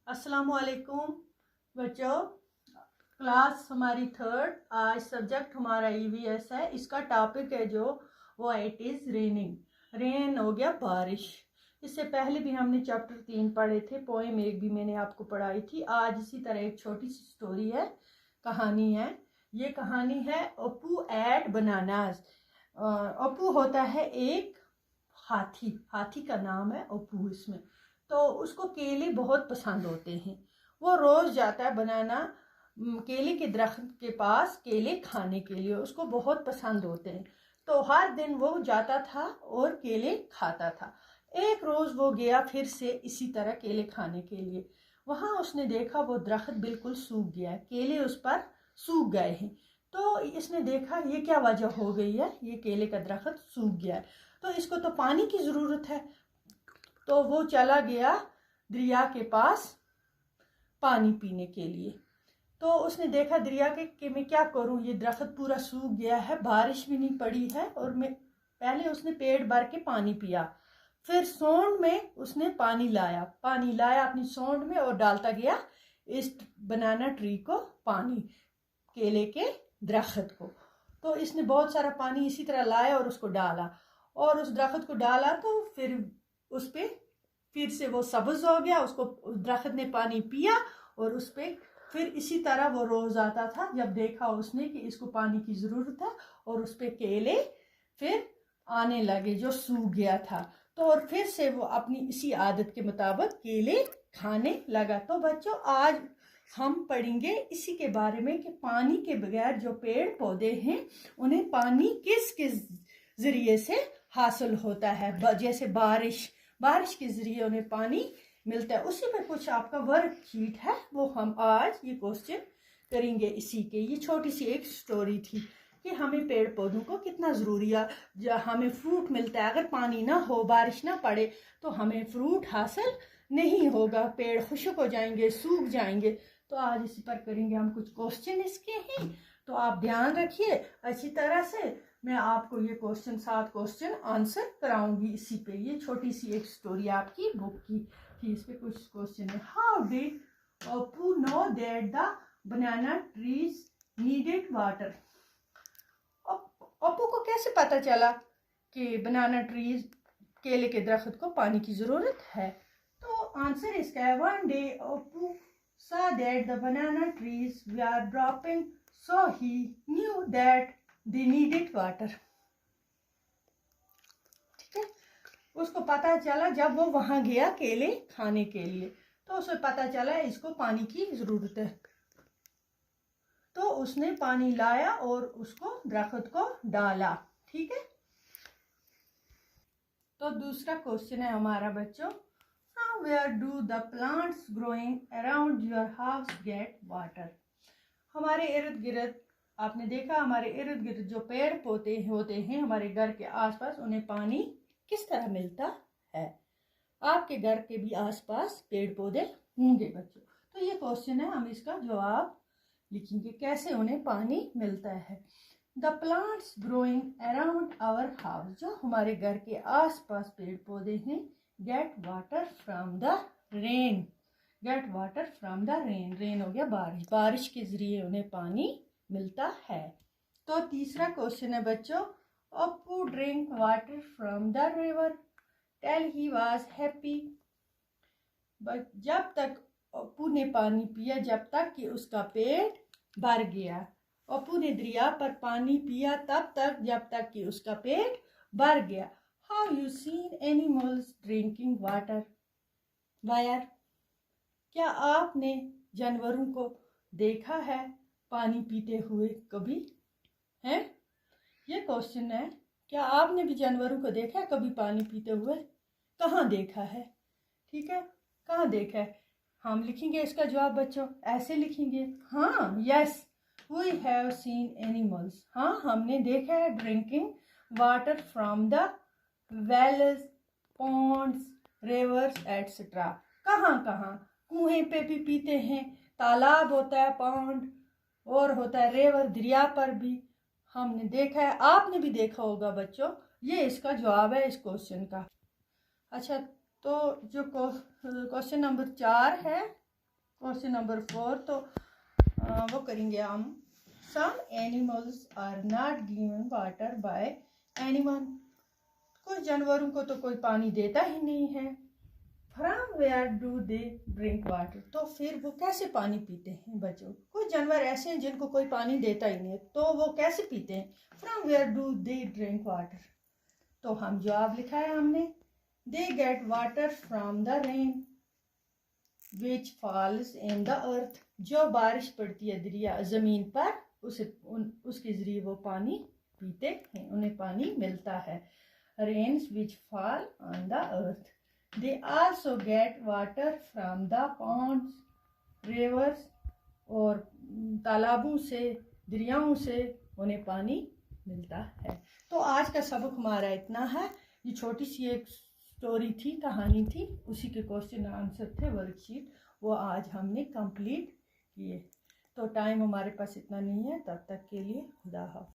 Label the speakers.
Speaker 1: अस्सलामुअलैकुम बच्चों, क्लास हमारी थर्ड। आज सब्जेक्ट हमारा ईवीएस है। इसका टॉपिक है जो वो इट इज़ रेनिंग। रेन हो गया बारिश। इससे पहले भी हमने चैप्टर 3 पढ़े थे, पोएम 1 भी मैंने आपको पढ़ाई थी। आज इसी तरह एक छोटी सी स्टोरी है, कहानी है। ये कहानी है अपू एट बनानास। अपू होता है एक हाथी, हाथी का नाम है अपू इसमें। तो उसको केले बहुत पसंद होते हैं। वो रोज जाता है बनाना केले के दरख्त के पास केले खाने के लिए, उसको बहुत पसंद होते हैं। तो हर दिन वो जाता था और केले खाता था। एक रोज वो गया फिर से इसी तरह केले खाने के लिए। वहां उसने देखा वो दरख्त बिल्कुल सूख गया है, केले उस पर सूख गए हैं। तो इसने देखा ये क्या वजह हो गई है, ये केले का दरख्त सूख गया है, तो इसको तो पानी की जरूरत है। तो वो चला गया दरिया के पास पानी पीने के लिए। तो उसने देखा दरिया के कि मैं क्या करूं, ये दरख्त पूरा सूख गया है, बारिश भी नहीं पड़ी है। और मैं पहले उसने पेट भर के पानी पिया, फिर सोंड में उसने पानी लाया अपनी सोंड में और डालता गया इस बनाना ट्री को पानी, केले के दरख्त को। तो इसने बहुत सारा पानी इसी तरह लाया और उसको डाला, और उस दरख्त को डाला तो फिर उस पे फिर से वो सब्ज हो गया। उसको दरख्त ने पानी पिया और उस पे फिर इसी तरह वो रोज आता था। जब देखा उसने कि इसको पानी की जरूरत है, और उस पे केले फिर आने लगे जो सूख गया था। तो और फिर से वो अपनी इसी आदत के मुताबिक केले खाने लगा। तो बच्चों, आज हम पढ़ेंगे इसी के बारे में कि पानी के बगैर जो पेड़ पौधे हैं उन्हें पानी किस किस जरिए से हासिल होता है। जैसे बारिश के जरिए उन्हें पानी मिलता है। उसी में कुछ आपका वर्कशीट है, वो हम आज ये क्वेश्चन करेंगे इसी के। ये छोटी सी एक स्टोरी थी कि हमें पेड़ पौधों को कितना ज़रूरी है। हमें फ्रूट मिलता है, अगर पानी ना हो, बारिश ना पड़े तो हमें फ्रूट हासिल नहीं होगा, पेड़ खुश्क हो जाएंगे, सूख जाएंगे। तो आज इसी पर करेंगे हम कुछ क्वेश्चन इसके हैं। तो आप ध्यान रखिए अच्छी तरह से। मैं आपको ये 7 क्वेश्चन आंसर कराऊंगी इसी पे। ये छोटी सी एक स्टोरी आपकी बुक की थी, इस पे कुछ क्वेश्चन है। How did Apu know that the banana trees needed water? Apu को कैसे पता चला कि बनाना ट्रीज, केले के दरख्त को पानी की जरूरत है? तो आंसर इसका है, one day Apu saw that the banana trees were dropping, so he knew that they needed water. ठीक है, उसको पता चला जब वो वहां गया केले खाने के लिए, तो उसे पता चला इसको पानी की जरूरत है। तो उसने पानी लाया और उसको दरख्त को डाला। ठीक है, तो दूसरा क्वेश्चन है हमारा बच्चों, where do the plants growing around your house get water? हमारे इर्द गिर्द, आपने देखा हमारे इर्द गिर्द जो पेड़ पौधे होते हैं हमारे घर के आसपास, उन्हें पानी किस तरह मिलता है? आपके घर के भी आसपास पेड़ पौधे होंगे बच्चों। तो ये क्वेश्चन है, हम इसका जवाब लिखेंगे कैसे उन्हें पानी मिलता है। The plants growing around our house, जो हमारे घर के आसपास पेड़ पौधे हैं, get water from the rain. Get water from the rain, rain हो गया बारिश, बारिश के जरिए उन्हें पानी मिलता है। तो तीसरा क्वेश्चन है बच्चों, Apu drink water from the river till he was happy. जब तक अपू ने पानी पिया, जब तक कि उसका पेट भर गया। अपू ने दरिया पर पानी पिया तब तक जब तक कि उसका पेट भर गया। How you seen animals drinking water? Where? क्या आपने जानवरों को देखा है पानी पीते हुए कभी? हैं? ये क्वेश्चन है, क्या आपने भी जानवरों को देखा है कभी पानी पीते हुए? कहाँ देखा है? ठीक है, कहाँ देखा है? हम लिखेंगे इसका जवाब बच्चों, ऐसे लिखेंगे, हाँ, yes we have seen animals. हाँ, हमने देखा है drinking water from the wells, ponds, rivers etcetera. कहाँ कहाँ? कुएं पे भी पीते हैं, तालाब होता है पॉन्ड, और होता है रिवर, दरिया पर भी हमने देखा है। आपने भी देखा होगा बच्चों। ये इसका जवाब है इस क्वेश्चन का। अच्छा, तो जो क्वेश्चन नंबर 4 है, क्वेश्चन नंबर 4 तो वो करेंगे हम। Some animals are not given water by anyone. कुछ जानवरों को तो कोई पानी देता ही नहीं है। From where do they drink water, तो फिर वो कैसे पानी पीते हैं बच्चों। कुछ जानवर ऐसे हैं जिनको कोई पानी देता ही नहीं है, तो वो कैसे पीते हैं। From where do they drink water, तो हम जवाब लिखा है हमने, they get water from the rain which falls in the earth. जो बारिश पड़ती है दरिया ज़मीन पर, उसके ज़रिए वो पानी पीते हैं, उन्हें पानी मिलता है। Rains which fall on the earth. They also get water from the ponds, rivers, और तालाबों से, दरियाओं से उन्हें पानी मिलता है। तो आज का सबक हमारा इतना है। ये छोटी सी एक स्टोरी थी, कहानी थी, उसी के क्वेश्चन आंसर थे वर्कशीट, वो आज हमने कंप्लीट किए। तो टाइम हमारे पास इतना नहीं है, तब तक के लिए खुदा हाफ़िज़।